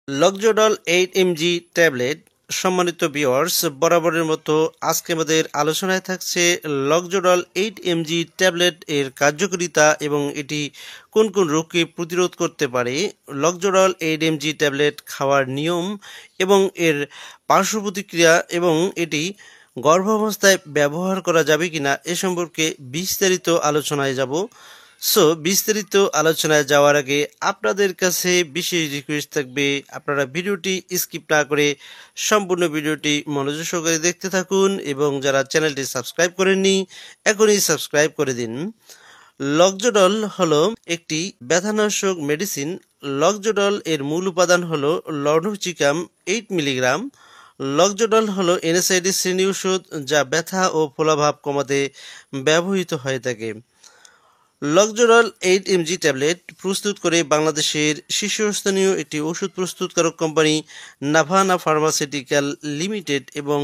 লক্সোডল 8 mg tablet. সম্মানিত viewers, বরাবরের মতো আজকে আমাদের আলোচনায় থাকছে লক্সোডল 8 mg ট্যাবলেট এর কার্যকারিতা এবং এটি কোন কোন রোগকে প্রতিরোধ করতে পারে, লক্সোডল 8 mg ট্যাবলেট খাওয়ার নিয়ম এবং এর পার্শ্ব প্রতিক্রিয়া এবং এটি গর্ভাবস্থায় ব্যবহার করা যাবে কিনা এ সম্পর্কে বিস্তারিত আলোচনায় যাব। বিস্তারিত আলোচনায় যাওয়ার আগে আপনাদের কাছে বিশেষ রিকোয়েস্ট থাকবে, আপনারা ভিডিওটি স্কিপ না করে সম্পূর্ণ ভিডিওটি মনোযোগ সহকারে দেখতে থাকুন এবং যারা চ্যানেলটি সাবস্ক্রাইব করেননি এখনই সাবস্ক্রাইব করে দিন। লক্সোডল হলো একটি ব্যথানাশক মেডিসিন। লক্সোডল এর মূল উপাদান হলো লর্ডোচিকাম 8 মিলিগ্রাম। লক্সোডল হলো এনএসআইডি শ্রেণী ওষুধ যা ব্যথা ও ফোলাভাব কমাতে ব্যবহৃত হয়ে থাকে। লক্সোডল 8 mg ট্যাবলেট প্রস্তুত করে বাংলাদেশের শীর্ষস্থানীয় একটি ওষুধ প্রস্তুতকারক কোম্পানি নাভানা ফার্মাসিউটিক্যাল লিমিটেড এবং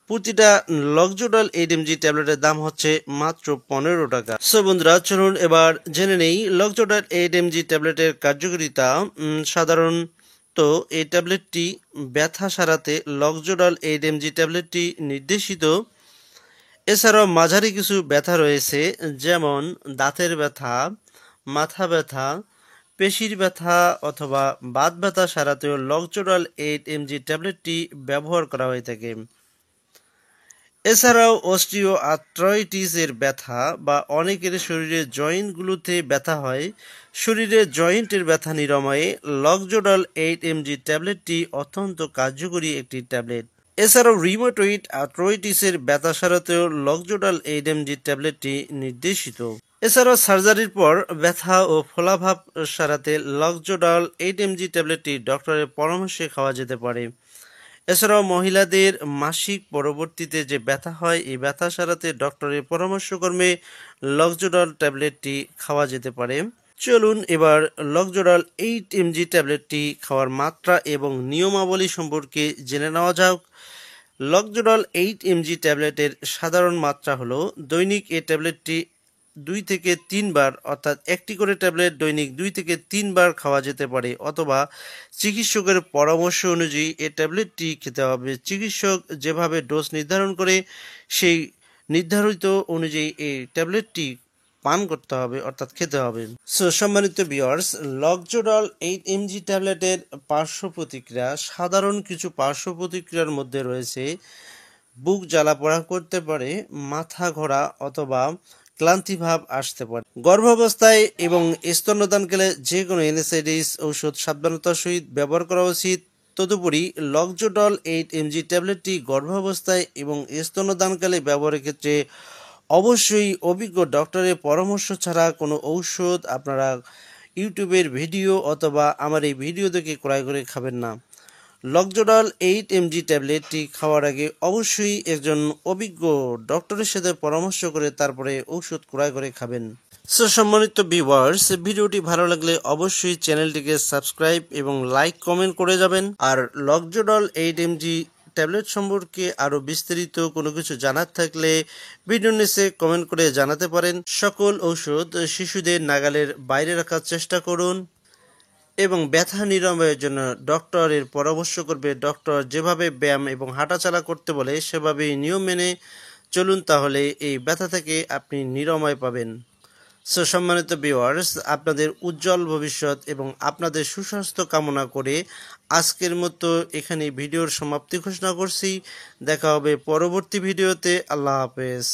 প্রতিটা লক্সোডল 8 mg ট্যাবলেটের দাম হচ্ছে মাত্র 15 টাকা। বন্ধুরা, চলুন এবার জেনে নেই লক্সোডল 8 mg ট্যাবলেটের কার্যকারিতা। সাধারণত এই ট্যাবলেটটি ব্যথা সারাতে লক্সোডল 8 mg ট্যাবলেটটি নির্দেশিত। এছাড়াও মাঝারি কিছু ব্যথা রয়েছে, যেমন দাঁতের ব্যথা, মাথা ব্যথা, পেশির ব্যথা অথবা বাত ব্যথা সারাতেও লক্সোডল 8 mg ট্যাবলেটটি ব্যবহার করা হয়ে থাকে। এছাড়াও অস্টিও আর্থ্রাইটিসের ব্যথা বা অনেকের শরীরের জয়েন্টগুলোতে ব্যথা হয়, শরীরের জয়েন্টের ব্যথা নিরাময়ে লক্সোডল 8 mg ট্যাবলেটটি অত্যন্ত কার্যকরী একটি ট্যাবলেট। এছাড়াও রিউমাটয়েড আর্থ্রাইটিসের ব্যথা সারাতেও লক্সোডল 8 mg ট্যাবলেটটি নির্দেশিত। এছাড়াও সার্জারির পর ব্যথা ও ফোলাভাব সারাতে লক্সোডল 8 mg ট্যাবলেটটি ডক্টরের পরামর্শে খাওয়া যেতে পারে। এছাড়াও মহিলাদের মাসিক পরবর্তীতে যে ব্যথা হয়, এই ব্যথা সারাতে ডক্টরের পরামর্শক্রমে লক্সোডল ট্যাবলেটটি খাওয়া যেতে পারে। চলুন এবার লক্সোডল 8 mg ট্যাবলেটটি খাওয়ার মাত্রা এবং নিয়মাবলী সম্পর্কে জেনে নেওয়া যাক। লক্সোডল 8 mg ট্যাবলেটের সাধারণ মাত্রা হলো দৈনিক এই ট্যাবলেটটি 2 থেকে 3 বার, অর্থাৎ একটি করে ট্যাবলেট দৈনিক 2 থেকে 3 বার খাওয়া যেতে পারে, অথবা চিকিৎসকের পরামর্শ অনুযায়ী এই ট্যাবলেটটি খেতে হবে। চিকিৎসক যেভাবে ডোজ নির্ধারণ করে সেই নির্ধারিত অনুযায়ী এই ট্যাবলেটটি পান করতে হবে, অর্থাৎ খেতে হবে। সম্মানিত ভিউয়ার্স, লক্সোডল 8 mg ট্যাবলেটের পার্শ্ব প্রতিক্রিয়া। সাধারণ কিছু পার্শ্ব প্রতিক্রিয়ার মধ্যে রয়েছে বুক জ্বালা পোড়া করতে পারে, মাথা ঘোরা অথবা ক্লান্তি ভাব আসতে পারে। গর্ভাবস্থায় এবং স্তন্যদানকালে যে কোনো এনএসআইডিস ঔষধ সাবধানতার সহিত ব্যবহার করা উচিত। তদুপরি লক্সোডল 8 mg ট্যাবলেটটি গর্ভাবস্থায় এবং স্তন্যদানকালে ব্যবহারের ক্ষেত্রে অবশ্যই অভিজ্ঞ ডক্টরের পরামর্শ ছাড়া কোনো ঔষধ আপনারা ইউটিউবের ভিডিও অথবা আমার এই ভিডিও দেখে ক্রয় করে খাবেন না। লক্সোডল 8 mg ট্যাবলেটটি খাওয়ার আগে অবশ্যই একজন অভিজ্ঞ ডক্টরের সাথে পরামর্শ করে তারপরে ঔষধ ক্রয় করে খাবেন। সম্মানিত ভিউয়ার্স, ভিডিওটি ভালো লাগলে অবশ্যই চ্যানেলটিকে সাবস্ক্রাইব এবং লাইক কমেন্ট করে যাবেন। আর লক্সোডল 8 mg ট্যাবলেট সম্পর্কে আরও বিস্তারিত কোনো কিছু জানার থাকলে ভিডিও নিচে কমেন্ট করে জানাতে পারেন। সকল ঔষধ শিশুদের নাগালের বাইরে রাখার চেষ্টা করুন এবং ব্যথা নিরাময়ের জন্য ডক্টরের পরামর্শ করবে। ডক্টর যেভাবে ব্যায়াম এবং হাঁটাচলা করতে বলে সেভাবে নিয়ম মেনে চলুন, তাহলে এই ব্যথা থেকে আপনি নিরাময় পাবেন। সম্মানিত ভিউয়ার্স, আপনাদের উজ্জ্বল ভবিষ্যৎ এবং আপনাদের সুস্বাস্থ্য কামনা করে আজকের মতো এখানে ভিডিওর সমাপ্তি ঘোষণা করছি। দেখা হবে পরবর্তী ভিডিওতে। আল্লাহ হাফেজ।